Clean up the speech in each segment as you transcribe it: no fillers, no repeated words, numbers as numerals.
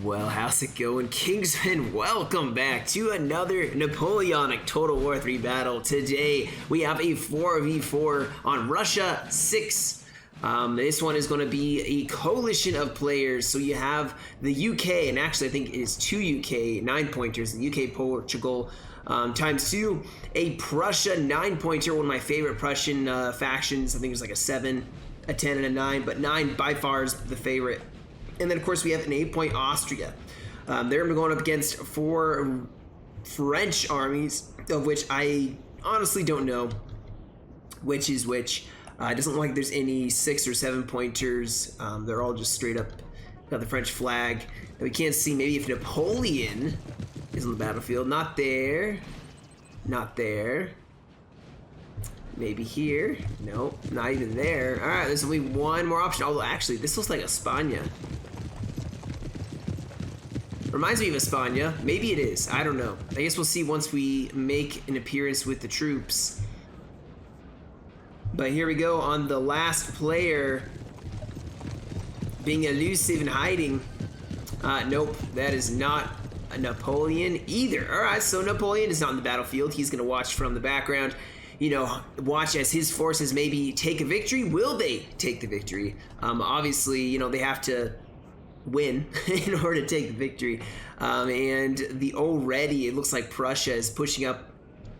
Well, how's it going, Kingston? Welcome back to another Napoleonic Total War 3 battle. Today, we have a 4v4 on Russia 6. This one is going to be a coalition of players. So you have the UK, and actually I think it is 2 UK 9-pointers, the UK Portugal times 2, a Prussia 9-pointer, one of my favorite Prussian factions. I think it was like a 7, a 10, and a 9, but 9 by far is the favorite. And then, of course, we have an 8-point Austria. They're going up against 4 French armies, of which I honestly don't know which is which. It doesn't look like there's any 6 or 7-pointers. They're all just straight up got the French flag. And we can't see maybe if Napoleon is on the battlefield. Not there. Not there. Maybe here. Nope, not even there. All right, there's only one more option. Although, actually, this looks like España. Reminds me of España. Maybe it is. I don't know. I guess we'll see once we make an appearance with the troops. But here we go on the last player being elusive and hiding. Nope, that is not a Napoleon either. All right, so Napoleon is not on the battlefield. He's going to watch from the background. You know, watch as his forces maybe take a victory. Will they take the victory? Obviously, you know, they have to win in order to take the victory. And already it looks like Prussia is pushing up,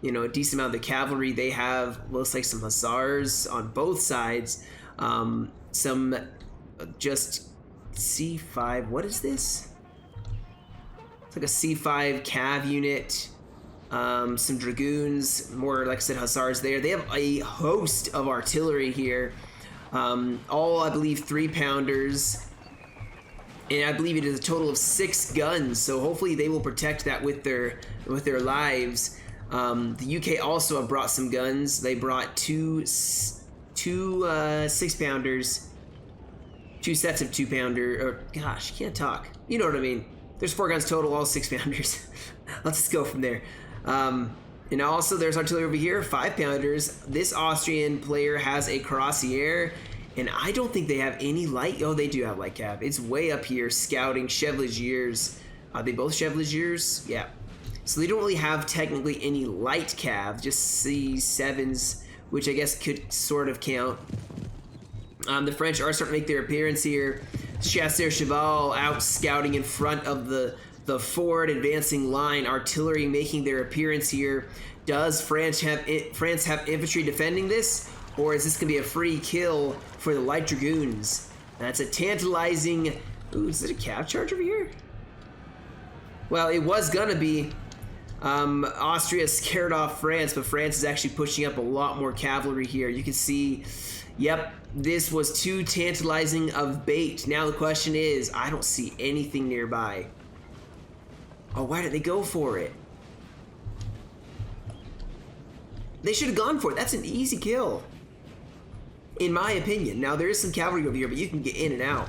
you know, a decent amount of the cavalry. They have, looks like some hussars on both sides. Some just C5, what is this? It's like a C5 cav unit. Some dragoons, more, like I said, hussars there. They have a host of artillery here. All, I believe, 3-pounders. And I believe it is a total of 6 guns. So hopefully they will protect that with their lives. The UK also have brought some guns. They brought two 6-pounders. 2 sets of 2-pounder, or gosh, can't talk. You know what I mean. There's 4 guns total, all 6-pounders. Let's just go from there. And also there's artillery over here, 5-pounders. This Austrian player has a Cuirassier, and I don't think they have any light. Oh, they do have light cav. It's way up here, scouting, Chevaliers. Are they both Chevaliers? Yeah. So they don't really have technically any light cav, just C7s, which I guess could sort of count. The French are starting to make their appearance here. Chasseur Cheval out scouting in front of the forward advancing line. Artillery making their appearance here. Does France have infantry defending this, or is this going to be a free kill for the light dragoons? That's a tantalizing... Ooh, is it a cav charge over here? Well, it was going to be. Austria scared off France, but France is actually pushing up a lot more cavalry here. You can see, yep, this was too tantalizing of bait. Now the question is, I don't see anything nearby. Oh, why did they go for it? They should have gone for it. That's an easy kill, in my opinion. Now, there is some cavalry over here, but you can get in and out.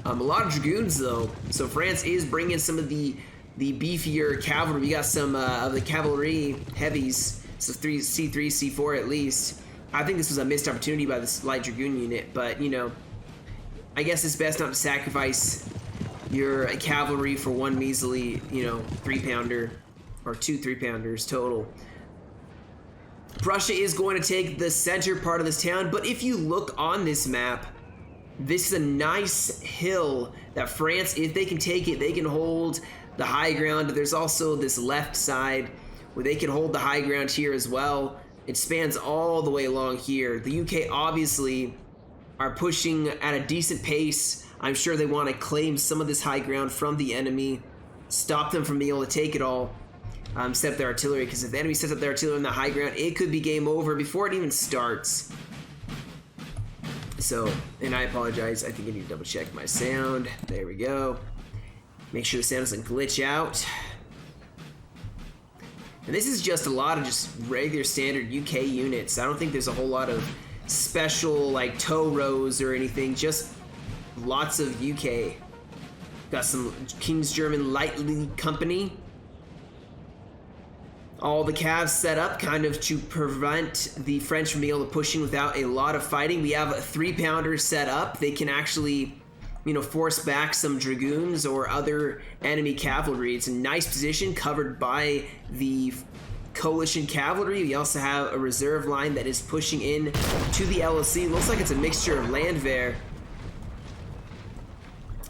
A lot of dragoons, though. So France is bringing some of the beefier cavalry. We got some of the cavalry heavies. So C3, C4 at least. I think this was a missed opportunity by this light dragoon unit, but, you know, I guess it's best not to sacrifice your cavalry for one measly, you know, 3-pounder or 2 3-pounders total. Prussia is going to take the center part of this town, but if you look on this map, this is a nice hill that France, if they can take it, they can hold the high ground. There's also this left side where they can hold the high ground here as well. It spans all the way along here. The UK obviously are pushing at a decent pace. I'm sure they want to claim some of this high ground from the enemy, stop them from being able to take it all, set up their artillery, because if the enemy sets up their artillery on the high ground, it could be game over before it even starts. So, and I apologize, I think I need to double check my sound. There we go. Make sure the sound doesn't glitch out. And this is just a lot of just regular standard UK units. I don't think there's a whole lot of special like tow rows or anything, just lots of UK. Got some King's German Light Company. All the cavs set up kind of to prevent the French from being able to push in without a lot of fighting. We have a 3-pounder set up. They can actually you know, force back some dragoons or other enemy cavalry. It's a nice position covered by the Coalition cavalry. We also have a reserve line that is pushing in to the LOC. Looks like it's a mixture of Landwehr,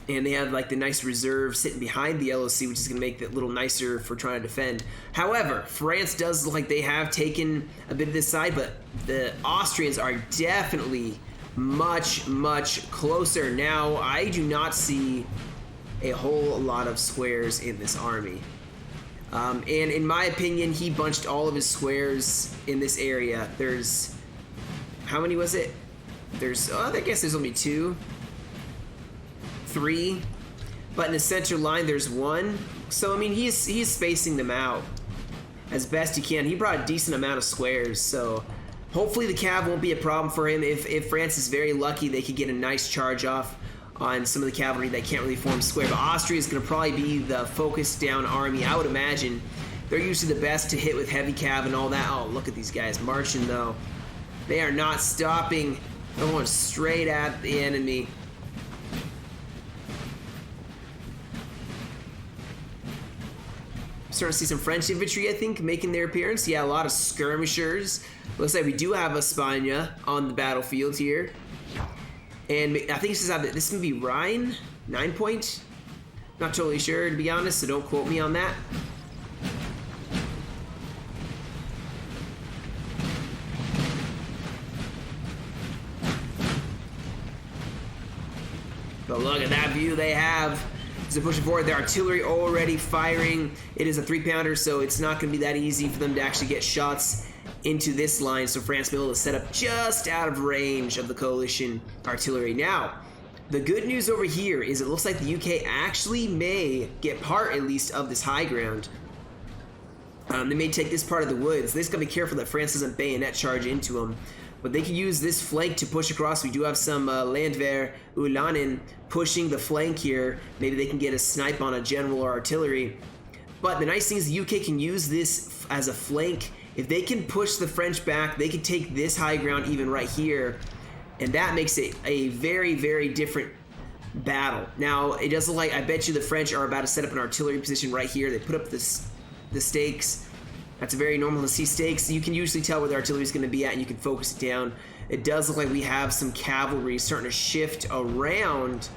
and they have like the nice reserve sitting behind the LOC, which is going to make it a little nicer for trying to defend. However, France does look like they have taken a bit of this side, but the Austrians are definitely much closer. Now, I do not see a whole lot of squares in this army. And in my opinion, he bunched all of his squares in this area. There's, how many was it? There's, oh, I guess there's only 2, 3, but in the center line there's 1. So I mean, he's spacing them out as best he can. He brought a decent amount of squares, so hopefully the cav won't be a problem for him. If France is very lucky, they could get a nice charge off on some of the cavalry that can't really form square. But Austria is going to probably be the focused down army, I would imagine. They're usually the best to hit with heavy cav and all that. Oh, look at these guys marching though. They are not stopping. They're going straight at the enemy. Starting to see some French infantry, I think, making their appearance. Yeah, a lot of skirmishers. Looks like we do have Espana on the battlefield here. And I think this is going to be Rhine, 9 point. Not totally sure, to be honest, so don't quote me on that. But look at that view they have. As they're pushing forward, their artillery already firing. It is a 3-pounder, so it's not going to be that easy for them to actually get shots into this line, so France will be able to set up just out of range of the Coalition artillery. Now, the good news over here is it looks like the UK actually may get part, at least, of this high ground. They may take this part of the woods. They just gotta be careful that France doesn't bayonet charge into them. But they can use this flank to push across. We do have some Landwehr Ulanen pushing the flank here. Maybe they can get a snipe on a general or artillery. But the nice thing is the UK can use this as a flank. If they can push the French back, they can take this high ground even right here, and that makes it a very different battle. Now, it does look like, I bet you the French are about to set up an artillery position right here. They put up the stakes. That's very normal to see stakes. You can usually tell where the artillery is going to be at, and you can focus it down. It does look like we have some cavalry starting to shift around.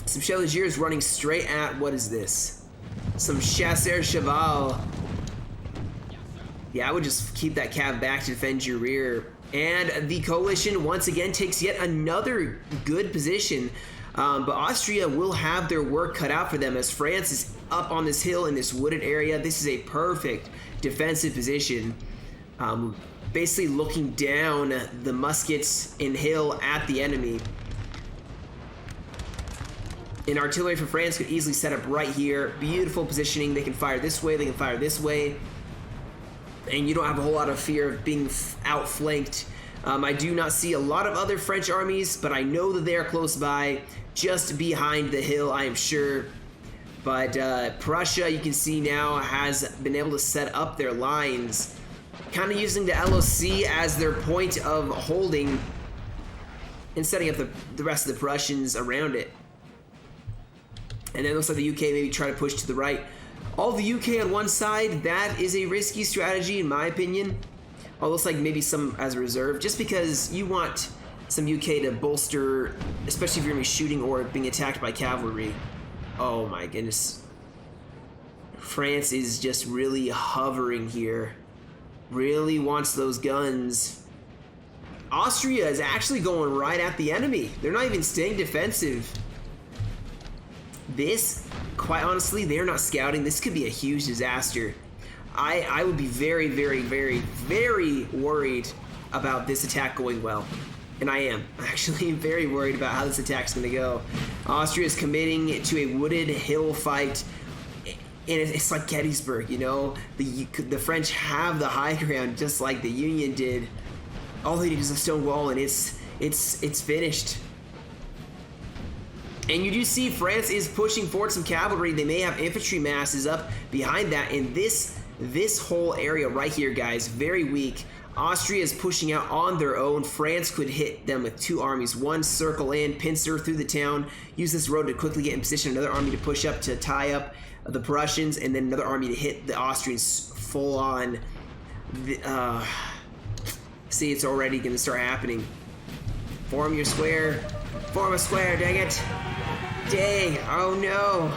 Some Chevaliers running straight at, what is this? Some Chasseurs Cheval. Yeah, I would just keep that cav back to defend your rear. And the Coalition once again takes yet another good position. But Austria will have their work cut out for them as France is up on this hill in this wooded area. This is a perfect defensive position. Basically looking down the muskets in hill at the enemy. And artillery for France could easily set up right here. Beautiful positioning. They can fire this way, they can fire this way. And you don't have a whole lot of fear of being outflanked. I do not see a lot of other French armies, but I know that they are close by, just behind the hill, I am sure. But Prussia, you can see now, has been able to set up their lines, kind of using the LOC as their point of holding and setting up the rest of the Prussians around it. And then it looks like the UK maybe try to push to the right. All the UK on one side, that is a risky strategy in my opinion. Almost like maybe some as a reserve, just because you want some UK to bolster, especially if you're going to be shooting or being attacked by cavalry. Oh my goodness. France is just really hovering here. Really wants those guns. Austria is actually going right at the enemy. They're not even staying defensive. This, quite honestly, they're not scouting. This could be a huge disaster. I would be very worried about this attack going well. And I am actually very worried about how this attack's going to go. Austria is committing to a wooded hill fight. And it's like Gettysburg, you know? The French have the high ground just like the Union did. All they need is a stone wall and it's finished. And you do see France is pushing forward some cavalry. They may have infantry masses up behind that. And this whole area right here, guys, very weak. Austria is pushing out on their own. France could hit them with 2 armies. One circle in, pincer through the town, use this road to quickly get in position. Another army to push up to tie up the Prussians, and then another army to hit the Austrians full on. See, it's already going to start happening. Form your square. Form a square, dang it. Dang, oh no.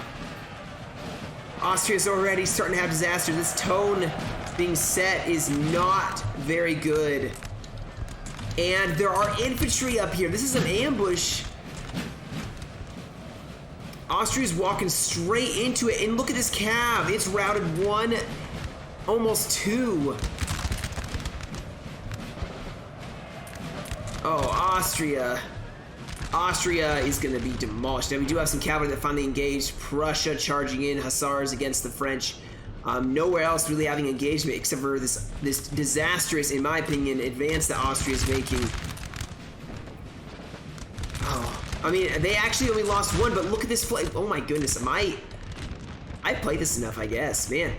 Austria's already starting to have disaster. This tone being set is not very good. And there are infantry up here. This is an ambush. Austria's walking straight into it. And look at this cav. It's routed 1, almost 2. Oh, Austria. Austria is going to be demolished. Now, we do have some cavalry that finally engaged. Prussia charging in, hussars against the French. Nowhere else really having engagement except for this disastrous, in my opinion, advance that Austria is making. Oh, I mean, they actually only lost 1, but look at this flag. Oh my goodness, I played this enough, I guess. Man,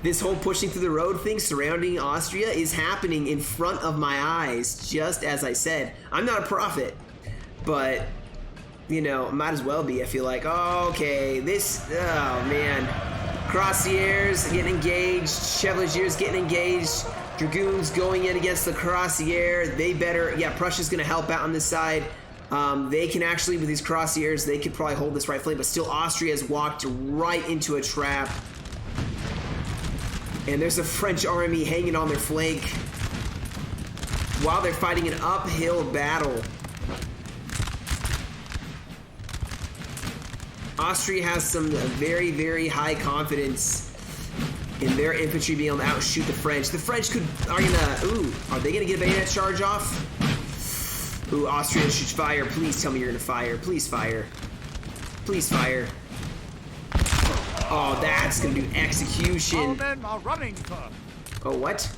this whole pushing through the road thing surrounding Austria is happening in front of my eyes, just as I said. I'm not a prophet, but, you know, might as well be, I feel like. Oh, okay, oh man. Cuirassiers getting engaged, Chevaliers getting engaged, Dragoons going in against the Cuirassier. They better, yeah, Prussia's gonna help out on this side. They can actually, with these Cuirassiers, they could probably hold this right flank, but still Austria has walked right into a trap. And there's a French army hanging on their flank while they're fighting an uphill battle. Austria has some very, very high confidence in their infantry being able to outshoot the French. The French are they gonna get a bayonet charge off? Ooh, Austria should fire. Please tell me you're gonna fire. Please fire. Please fire. Oh, that's gonna do execution. All men are running, sir. Oh, what?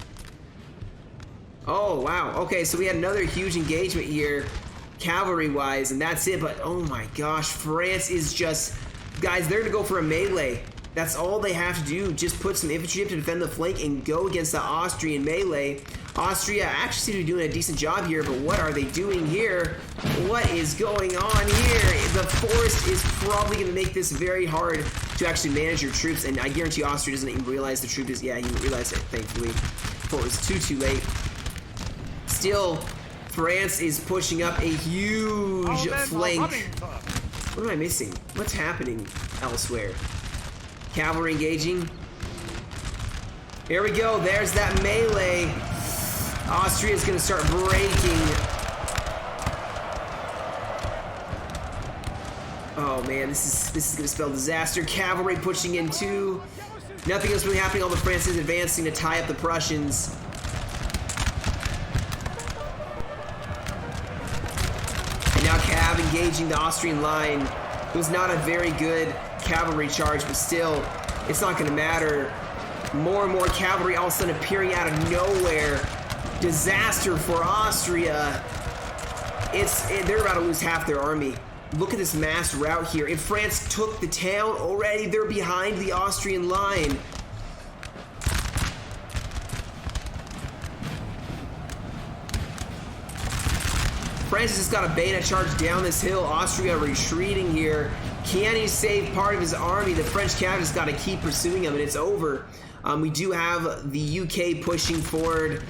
Oh, wow. Okay, so we had another huge engagement here, cavalry-wise, and that's it. But, oh my gosh, France is just... Guys, they're gonna go for a melee. That's all they have to do. Just put some infantry up to defend the flank and go against the Austrian melee. Austria actually seem to be doing a decent job here, but what are they doing here? What is going on here? The forest is probably going to make this very hard to actually manage your troops, and I guarantee Austria doesn't even realize the troop is... Yeah, he didn't realize it, thankfully, before it was too late. Still, France is pushing up a huge flank. What am I missing? What's happening elsewhere? Cavalry engaging. Here we go. There's that melee. Austria is going to start breaking. Oh man, this is going to spell disaster. Cavalry pushing in too. Nothing else really happening. All the France is advancing to tie up the Prussians. And now Cav engaging the Austrian line. It was not a very good cavalry charge, but still, it's not going to matter. More and more cavalry all of a sudden appearing out of nowhere. Disaster for Austria. They're about to lose half their army. Look at this mass rout here. If France took the town already, they're behind the Austrian line. France has just got a bayonet charge down this hill. Austria retreating here. Can he save part of his army? The French cav has got to keep pursuing him, and it's over. We do have the UK pushing forward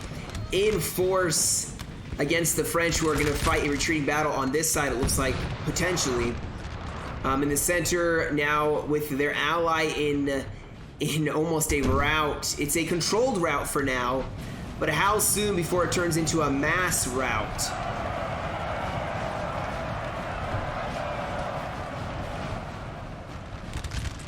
in force against the French, who are going to fight a retreating battle on this side, it looks like, potentially. In the center now with their ally in almost a rout. It's a controlled rout for now, but how soon before it turns into a mass rout?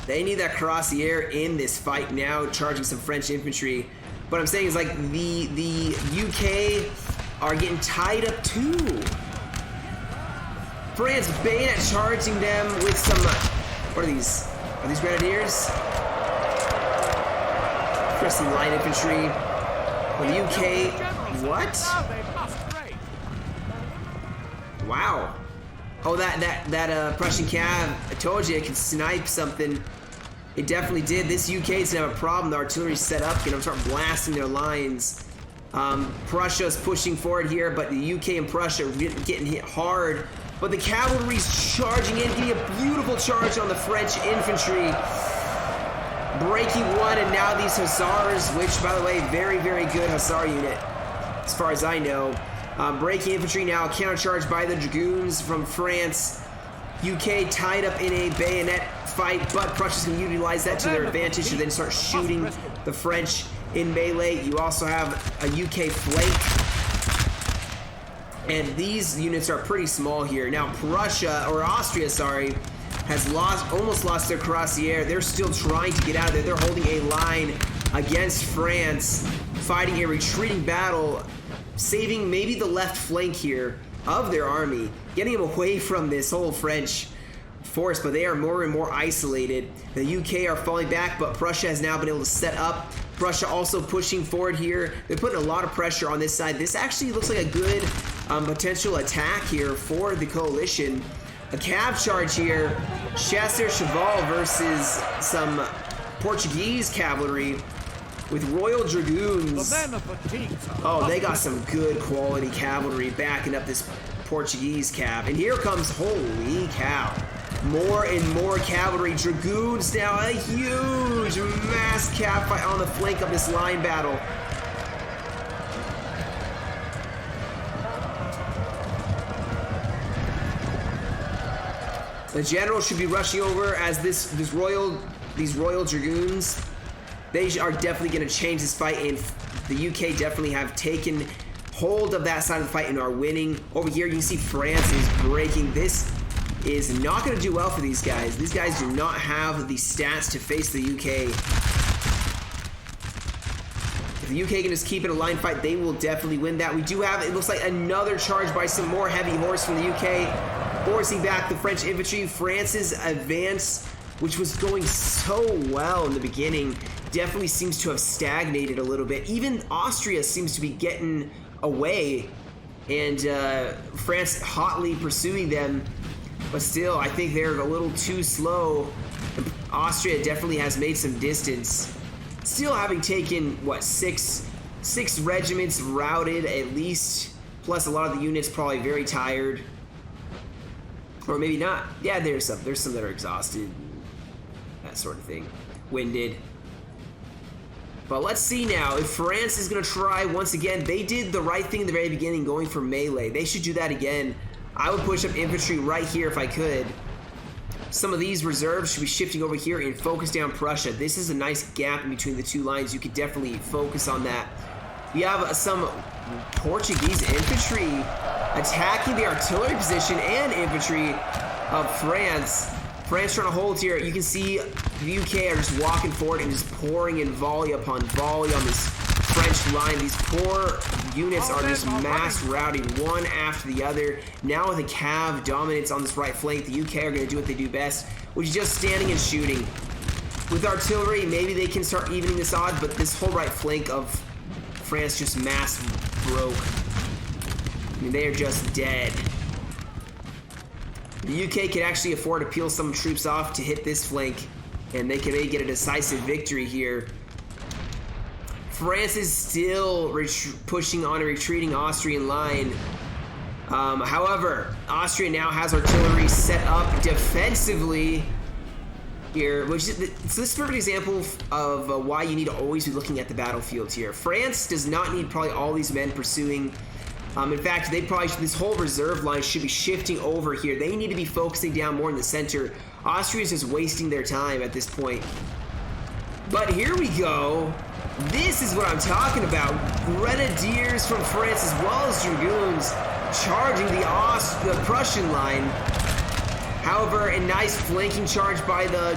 They need that Cuirassier in this fight now, charging some French infantry. What I'm saying is, like, the UK are getting tied up too. France bayonet charging them with some... what are these? Are these grenadiers? Press some light infantry. The UK... What? Wow. Oh, that Prussian cav, I told you it could snipe something. It definitely did. This UK is gonna have a problem. The artillery's set up, gonna start blasting their lines. Prussia's pushing forward here, but the UK and Prussia are getting hit hard. But the cavalry's charging in, getting a beautiful charge on the French infantry. Breaking one, and now these Hussars, which, by the way, very, very good Hussar unit, as far as I know. Breaking infantry now, countercharged by the Dragoons from France. UK tied up in a bayonet fight, but Prussia's going to utilize that to their advantage to then start shooting the French in melee. You also have a UK flank. And these units are pretty small here. Now Prussia, or Austria, sorry, has almost lost their cuirassier. They're still trying to get out of there. They're holding a line against France, fighting a retreating battle, saving maybe the left flank here of their army, getting them away from this whole French force, but they are more and more isolated. The UK are falling back, but Prussia has now been able to set up. Prussia also pushing forward here. They're putting a lot of pressure on this side. This actually looks like a good potential attack here for the coalition. A cav charge here. Chasseur Cheval versus some Portuguese cavalry with Royal Dragoons. Oh, they got some good quality cavalry backing up this Portuguese cav. And here comes, holy cow, more and more cavalry. Dragoons now, a huge mass cav fight on the flank of this line battle. The general should be rushing over as these Royal Dragoons, they are definitely going to change this fight, and the UK definitely have taken hold of that side of the fight and are winning. Over here you can see France is breaking. This is not going to do well for these guys. These guys do not have the stats to face the UK. If the UK can just keep it a line fight, they will definitely win that. We do have, it looks like, another charge by some more heavy horse from the UK, forcing back the French infantry. France's advance, which was going so well in the beginning, definitely seems to have stagnated a little bit. Even Austria seems to be getting away, and France hotly pursuing them, but still I think they're a little too slow. Austria definitely has made some distance, still having taken what, six regiments routed at least, plus a lot of the units probably very tired, or maybe not. Yeah, there's some that are exhausted, that sort of thing, winded. But let's see now if France is going to try once again. They did the right thing in the very beginning, going for melee. They should do that again. I would push up infantry right here if I could. Some of these reserves should be shifting over here and focus down Prussia. This is a nice gap in between the two lines. You could definitely focus on that. We have some Portuguese infantry attacking the artillery position and infantry of France. France trying to hold here. You can see the UK are just walking forward and just pouring in volley upon volley on this French line. These poor units are just mass routing one after the other. Now with a cav dominance on this right flank, the UK are going to do what they do best, which is just standing and shooting. With artillery, maybe they can start evening this odd, but this whole right flank of France just mass broke. I mean, they are just dead. The UK could actually afford to peel some troops off to hit this flank, and they can maybe get a decisive victory here. France is still pushing on a retreating Austrian line. However, Austria now has artillery set up defensively here, which is, so this is a perfect example of why you need to always be looking at the battlefield here. France does not need probably all these men pursuing. In fact, they probably this whole reserve line should be shifting over here. They need to be focusing down more in the center. Austria is just wasting their time at this point. But here we go. This is what I'm talking about. Grenadiers from France as well as Dragoons charging the Prussian line. However, a nice flanking charge by the...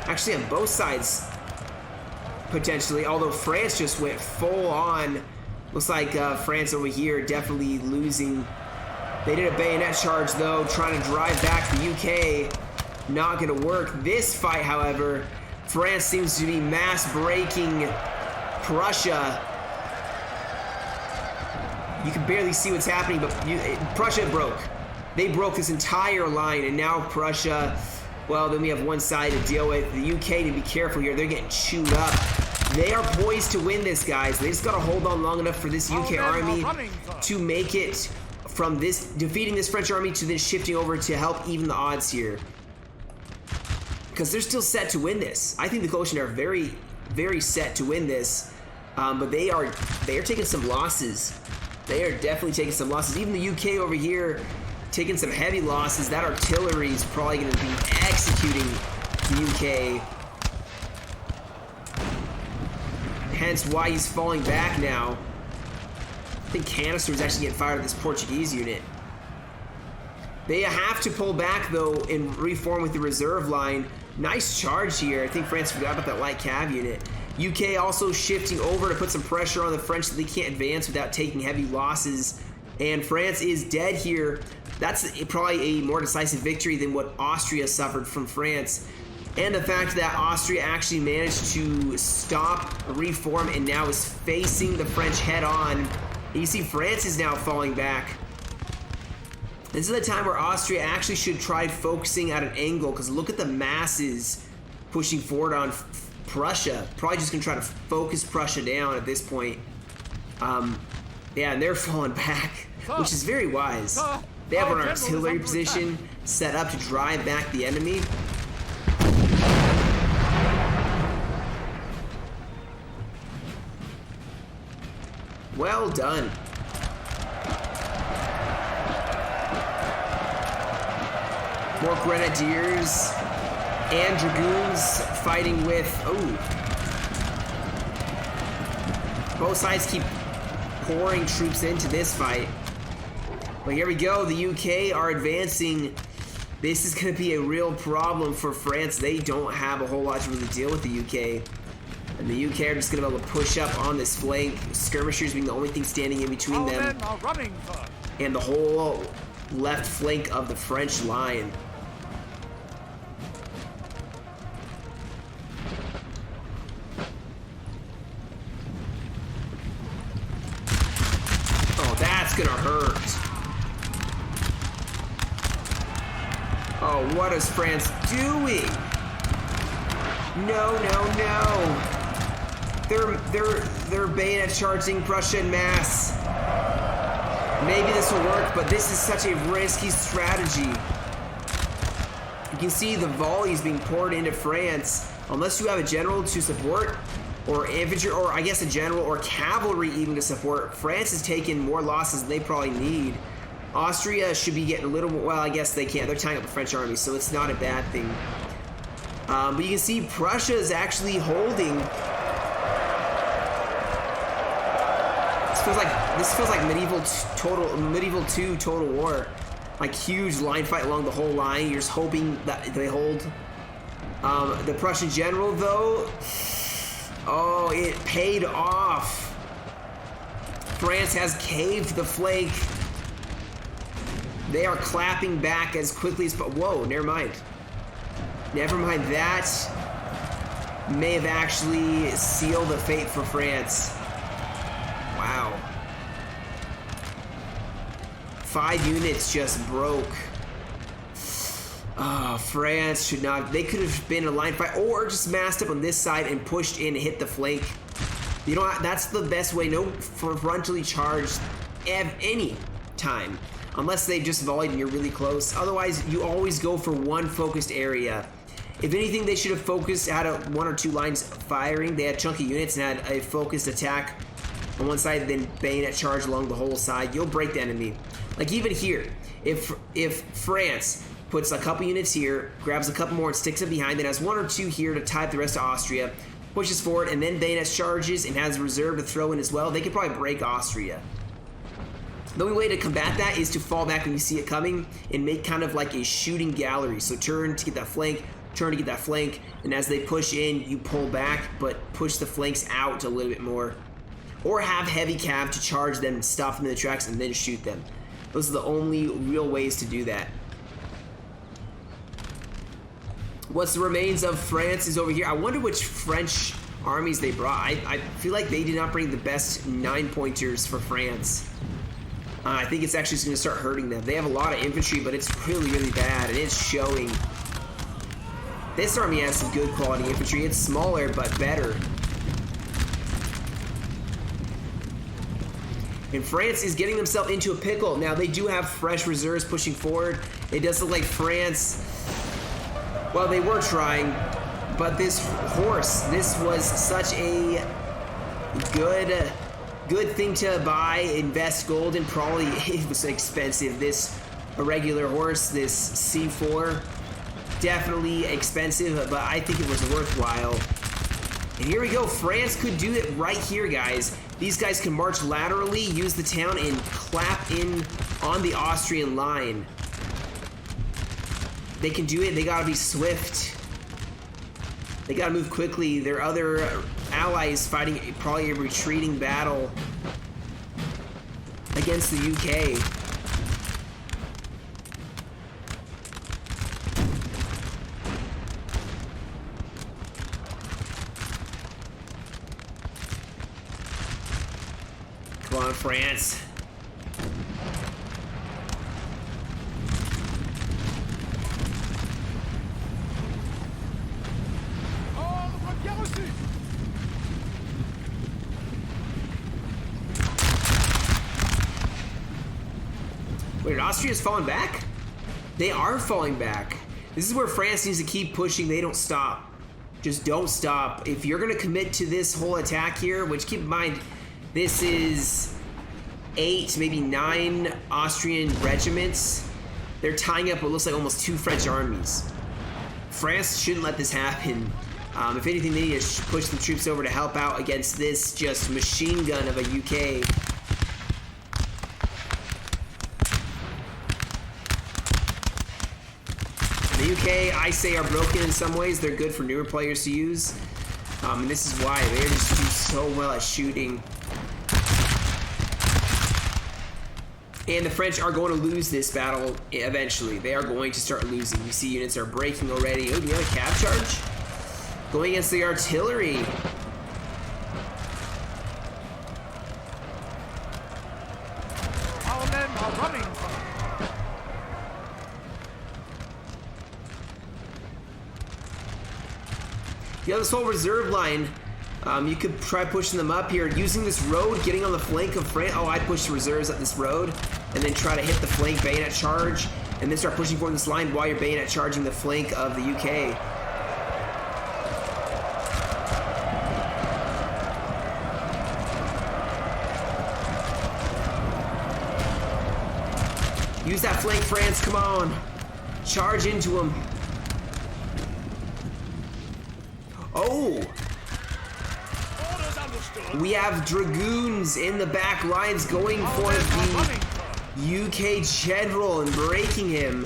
actually on both sides, potentially. Although France just went full on. Looks like France over here definitely losing. They did a bayonet charge though, trying to drive back the UK. Not gonna work. This fight, however, France seems to be mass breaking Prussia. You can barely see what's happening, but Prussia broke. They broke this entire line, and now Prussia, well, then we have one side to deal with. The UK need to be careful here. They're getting chewed up They are poised to win this, guys. They just got to hold on long enough for this UK army to make it from this defeating this French army to then shifting over to help even the odds here. Because they're still set to win this. I think the Coalition are very, very set to win this. But they are taking some losses. They are definitely taking some losses. Even the UK over here taking some heavy losses. That artillery is probably going to be executing the UK. Hence why he's falling back now. I think canister is actually getting fired at this Portuguese unit. They have to pull back though and reform with the reserve line. Nice charge here. I think France forgot about that light cav unit. UK also shifting over to put some pressure on the French so they can't advance without taking heavy losses. And France is dead here. That's probably a more decisive victory than what Austria suffered from France. And the fact that Austria actually managed to stop, reform, and now is facing the French head on. You see France is now falling back. This is the time where Austria actually should try focusing at an angle, because look at the masses pushing forward on Prussia. Probably just gonna try to focus Prussia down at this point. Yeah, and they're falling back, which is very wise. They have an artillery position set up to drive back the enemy. Well done. More grenadiers and dragoons fighting with, both sides keep pouring troops into this fight. But here we go, the UK are advancing. This is gonna be a real problem for France. They don't have a whole lot to really deal with the UK. And the UK are just gonna be able to push up on this flank, skirmishers being the only thing standing in between them and the whole left flank of the French line. Oh, that's gonna hurt. Oh, what is France doing? No, no, no. They're bayonet charging Prussia en masse. Maybe this will work, but this is such a risky strategy. You can see the volleys being poured into France. Unless you have a general to support, or infantry, or I guess a general or cavalry even to support, France has taken more losses than they probably need. Austria should be getting a little more, well, I guess they can't. They're tying up the French army, so it's not a bad thing. But you can see Prussia is actually holding. This feels like medieval 2 total war. Like huge line fight along the whole line. You're just hoping that they hold. The Prussian general though, oh, it paid off. France has caved the flank. They are clapping back as quickly as, whoa, never mind. Never mind, that may have actually sealed the fate for France. Wow. 5 units just broke. France should not, they could have been in a line fight or just massed up on this side and pushed in and hit the flank. You know what, that's the best way, no frontally charged at any time. Unless they just volleyed and you're really close. Otherwise, you always go for one focused area. If anything, they should have focused, had 1 or 2 lines firing. They had chunky units and had a focused attack on one side, then bayonet charge along the whole side. You'll break the enemy. Like even here, if France puts a couple units here, grabs a couple more and sticks them behind, then has 1 or 2 here to tie up the rest of Austria, pushes forward, and then bayonet charges and has reserve to throw in as well, they could probably break Austria. The only way to combat that is to fall back when you see it coming and make kind of like a shooting gallery. So turn to get that flank, turn to get that flank, and as they push in, you pull back, but push the flanks out a little bit more. Or have heavy cav to charge them and stop them in the tracks and then shoot them. Those are the only real ways to do that. What's the remains of France is over here. I wonder which French armies they brought. I feel like they did not bring the best 9-pointers for France. I think it's actually going to start hurting them. They have a lot of infantry, but it's really, really bad, and it's showing. This army has some good quality infantry. It's smaller, but better. And France is getting themselves into a pickle. Now, they do have fresh reserves pushing forward. It does look like France, well, they were trying, but this horse, this was such a good thing to buy, invest gold in. Probably it was expensive. This irregular horse, this C4, definitely expensive, but I think it was worthwhile. And here we go. France could do it right here, guys. These guys can march laterally, use the town, and clap in on the Austrian line. They can do it. They gotta be swift. They gotta move quickly. Their other allies fighting probably a retreating battle against the UK. Come on, France. Wait, Austria's falling back? They are falling back. This is where France needs to keep pushing. They don't stop. Just don't stop. If you're going to commit to this whole attack here, which keep in mind, this is 8, maybe 9 Austrian regiments. They're tying up what looks like almost 2 French armies. France shouldn't let this happen. If anything, they need to push the troops over to help out against this just machine gun of a UK. The UK, I say, are broken in some ways. They're good for newer players to use. And this is why. They just do so well at shooting. And the French are going to lose this battle eventually. They are going to start losing. You see units are breaking already. Oh, do you have a cap charge? Going against the artillery. Our men are running. You have this whole reserve line. You could try pushing them up here, using this road, getting on the flank of France. Oh, I push the reserves up this road, and then try to hit the flank bayonet charge, and then start pushing forward this line while you're bayonet charging the flank of the UK. Use that flank, France, come on. Charge into them. Oh! We have dragoons in the back lines going for the UK general and breaking him.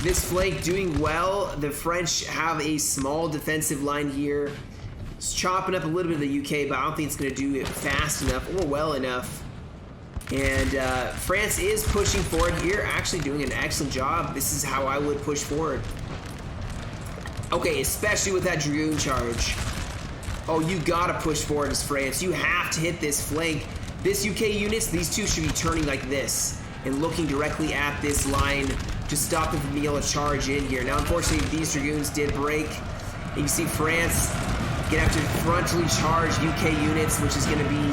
This flank doing well. The French have a small defensive line here. It's chopping up a little bit of the UK, but I don't think it's going to do it fast enough or well enough. And France is pushing forward here, actually doing an excellent job. This is how I would push forward. Okay, especially with that dragoon charge. Oh, you gotta push forward as France. You have to hit this flank. This UK units, these two should be turning like this and looking directly at this line to stop them from being able to charge in here. Now, unfortunately, these dragoons did break. And you see France gonna have to frontally charge UK units, which is gonna be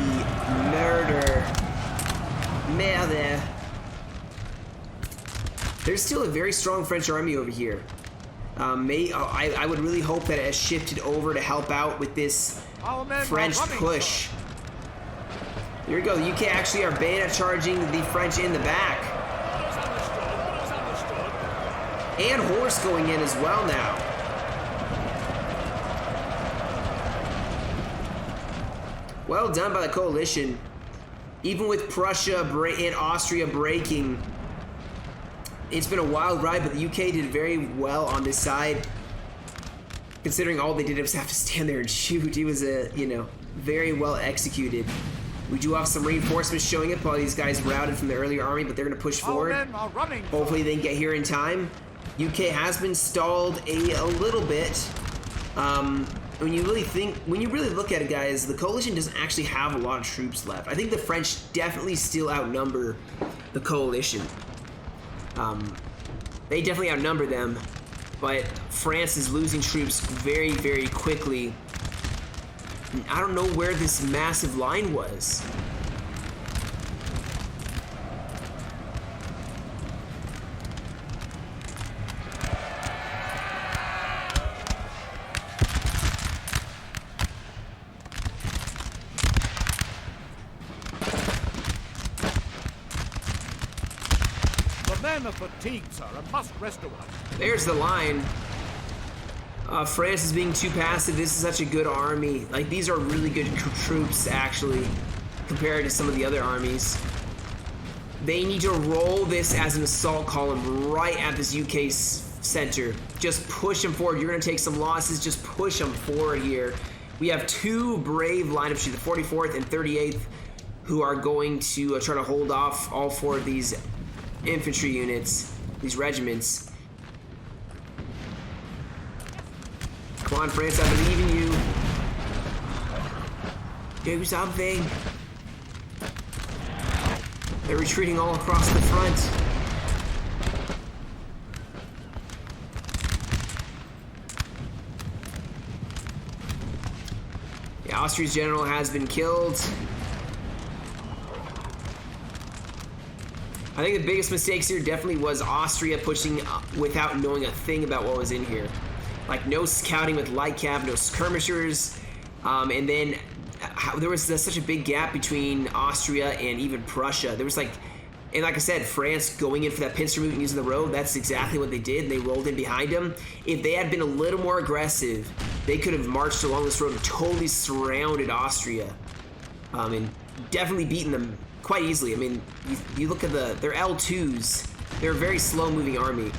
murder. Merde. There's still a very strong French army over here. I would really hope that it has shifted over to help out with this French push. Here we go. The UK actually are bayonet charging the French in the back. And horse going in as well now. Well done by the coalition. Even with Prussia and Austria breaking, it's been a wild ride, but the UK did very well on this side. Considering all they did was have to stand there and shoot. It was very well executed. We do have some reinforcements showing up while these guys routed from the earlier army, but they're going to push forward. Hopefully they can get here in time. UK has been stalled a little bit. When you really look at it, guys, the coalition doesn't actually have a lot of troops left. I think the French definitely still outnumber the coalition. They definitely outnumber them, but France is losing troops very, very quickly. And I don't know where this massive line was. men are fatigued, sir, and must rest a while. There's the line. France is being too passive. This is such a good army. Like, these are really good troops, actually, compared to some of the other armies. They need to roll this as an assault column right at this UK center. Just push them forward. You're going to take some losses. Just push them forward here. We have two brave line of troops, the 44th and 38th, who are going to try to hold off all four of these infantry units, these regiments. Come on, France, I believe in you. Do something. They're retreating all across the front. Yeah, Austria's general has been killed. I think the biggest mistakes here definitely was Austria pushing without knowing a thing about what was in here. Like, no scouting with light cav, no skirmishers, and then there was such a big gap between Austria and even Prussia. There was like, and like I said, France going in for that pincer movement using the road, that's exactly what they did, and they rolled in behind them. If they had been a little more aggressive, they could have marched along this road and totally surrounded Austria, and definitely beaten them quite easily. I mean, you look at their L2s, they're a very slow-moving army.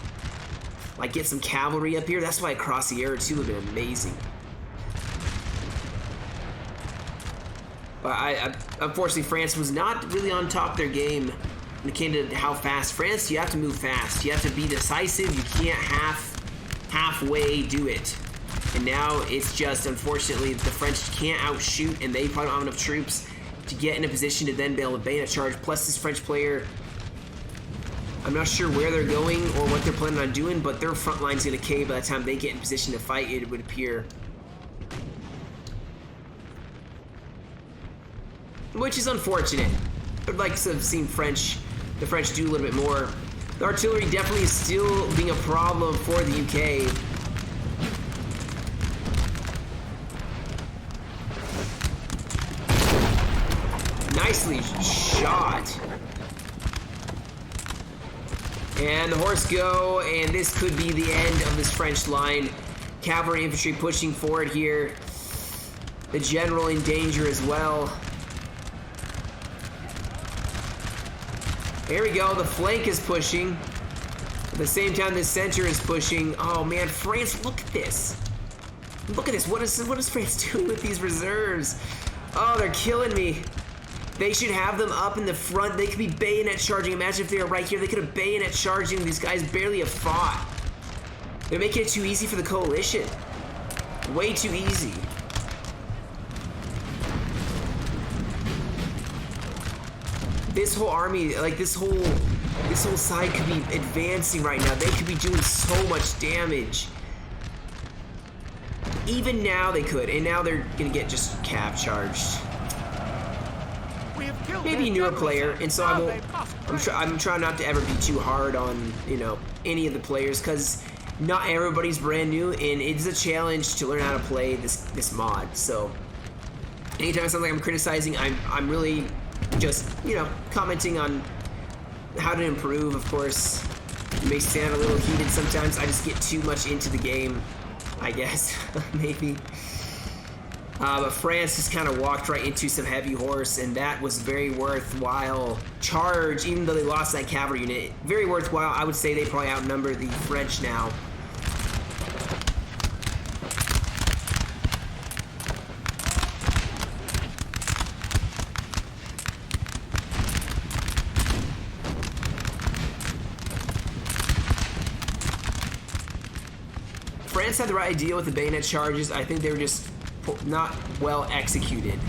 Like, get some cavalry up here. That's why across the air, too, would have been amazing. But unfortunately, France was not really on top of their game when it came to how fast. France, you have to move fast. You have to be decisive. You can't halfway do it. And now it's just, unfortunately, the French can't outshoot, and they probably don't have enough troops to get in a position to then be able to bayonet charge. Plus, this French player, I'm not sure where they're going or what they're planning on doing, but their front line's going to cave by the time they get in position to fight, it would appear. Which is unfortunate. I'd like to have seen the French do a little bit more. The artillery definitely is still being a problem for the UK. Nicely shot. And the horse go, and this could be the end of this French line. Cavalry infantry pushing forward here. The general in danger as well. There we go, the flank is pushing. At the same time, the center is pushing. Oh man, France, look at this. Look at this, what is France doing with these reserves? Oh, they're killing me. They should have them up in the front. They could be bayonet charging. Imagine if they were right here. They could have bayonet charging. These guys barely have fought. They're making it too easy for the coalition. Way too easy. This whole army, like this whole side could be advancing right now. They could be doing so much damage. Even now they could, and now they're gonna get just cav charged. Maybe a newer player, and so I'm trying not to ever be too hard on, you know, any of the players, because not everybody's brand new, and it's a challenge to learn how to play this mod. So anytime it sounds like I'm criticizing, I'm really just, you know, commenting on how to improve. Of course, it may sound a little heated sometimes. I just get too much into the game, I guess. Maybe. But France just kind of walked right into some heavy horse, and that was very worthwhile charge, even though they lost that cavalry unit. Very worthwhile. I would say they probably outnumber the French now. France had the right idea with the bayonet charges. I think they were just not well executed.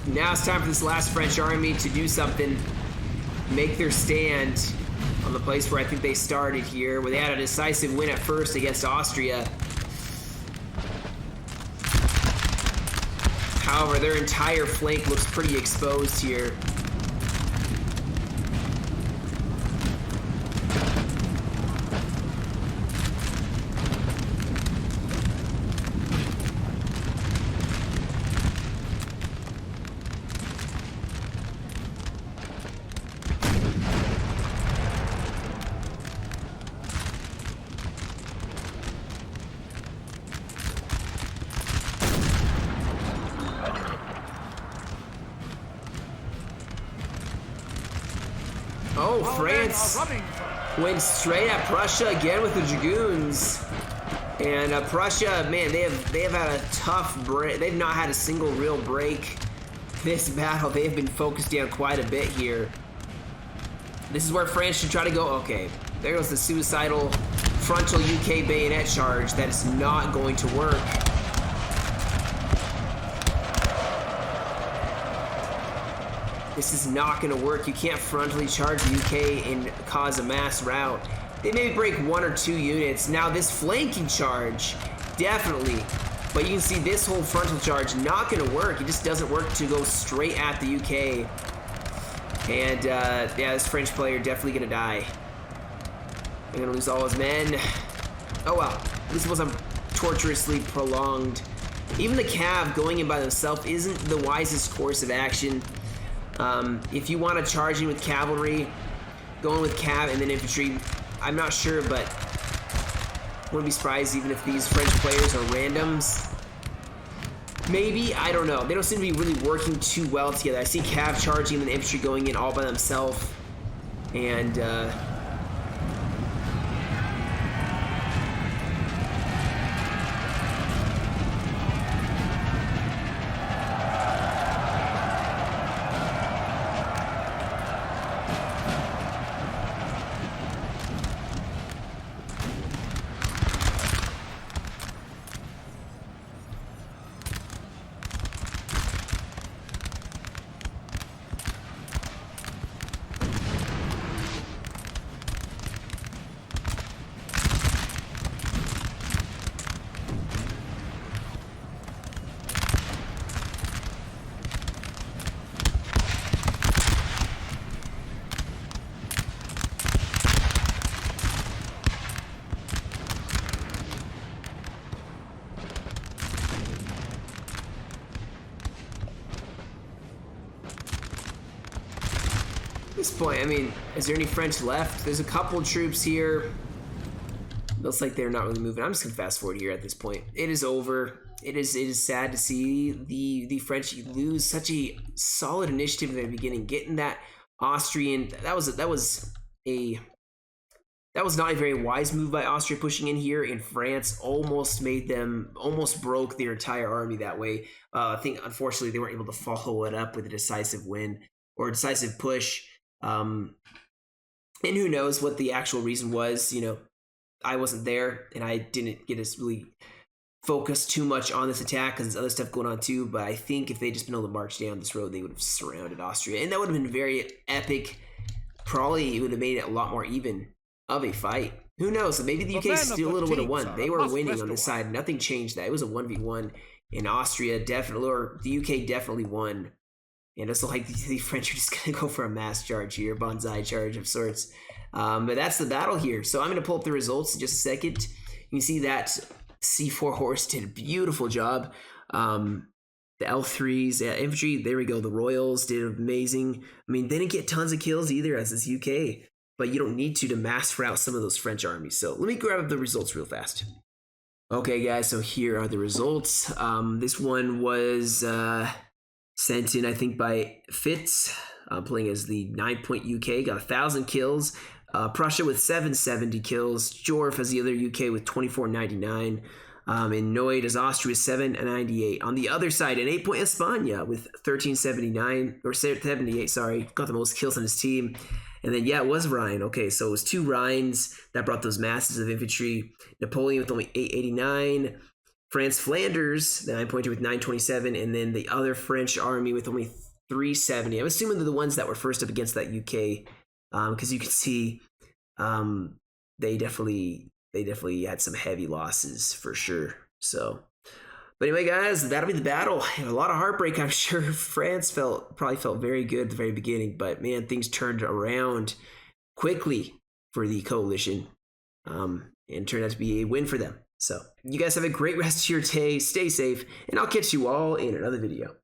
Now it's time for this last French army to do something. Make their stand on the place where I think they started here, where they had a decisive win at first against Austria. However, their entire flank looks pretty exposed here. Oh, France went straight at Prussia again with the Dragoons. And Prussia, man, they have had a tough break. They've not had a single real break this battle. They have been focused down quite a bit here. This is where France should try to go. Okay, there goes the suicidal frontal UK bayonet charge. That is not going to work. This is not going to work. You can't frontally charge the UK and cause a mass rout. They maybe break 1 or 2 units. Now this flanking charge, definitely. But you can see this whole frontal charge not going to work. It just doesn't work to go straight at the UK. And yeah, this French player definitely going to die. They're going to lose all his men. Oh well, this wasn't torturously prolonged. Even the cav going in by themselves isn't the wisest course of action. If you want to charge in with cavalry, going with cav and then infantry, I'm not sure, but wouldn't be surprised even if these French players are randoms. Maybe, I don't know. They don't seem to be really working too well together. I see cav charging and infantry going in all by themselves, and this point, I mean, is there any French left? There's a couple troops here. Looks like they're not really moving. I'm just gonna fast forward here at this point. It is over. It is sad to see the French lose such a solid initiative in the beginning. Getting that Austrian, that was not a very wise move by Austria pushing in here, and France almost broke their entire army that way. I think unfortunately they weren't able to follow it up with a decisive win or a decisive push. And who knows what the actual reason was. You know, I wasn't there and I didn't get to really focus too much on this attack because there's other stuff going on too. But I think if they'd just been able to march down this road, they would have surrounded Austria, and that would have been very epic. Probably it would have made it a lot more even of a fight. Who knows? Maybe the UK still would have won. They were winning on this side. Nothing changed that. It was a 1v1, and Austria definitely, or the UK definitely won. And it's like the French are just going to go for a mass charge here, bonsai charge of sorts. But that's the battle here. So I'm going to pull up the results in just a second. You can see that C4 horse did a beautiful job. The L3s, infantry, there we go. The Royals did amazing. I mean, they didn't get tons of kills either as this UK, but you don't need to mass rout some of those French armies. So let me grab up the results real fast. Okay, guys, so here are the results. This one was sent in, I think, by Fitz, playing as the 9-point UK, got 1,000 kills. Prussia with 770 kills. Jorf as the other UK with 2499. And Noid as Austria with 798. On the other side, an 8-point España with 1379, or 78, sorry, got the most kills on his team. And then, yeah, it was Rhine. Okay, so it was 2 Rhines that brought those masses of infantry. Napoleon with only 889. France Flanders, the 9-pointer with 927, and then the other French army with only 370. I'm assuming they're the ones that were first up against that UK, because you can see they definitely had some heavy losses for sure. So But anyway, guys, that'll be the battle. A lot of heartbreak. I'm sure France probably felt very good at the very beginning, but man, things turned around quickly for the coalition, and turned out to be a win for them. So you guys have a great rest of your day. Stay safe, and I'll catch you all in another video.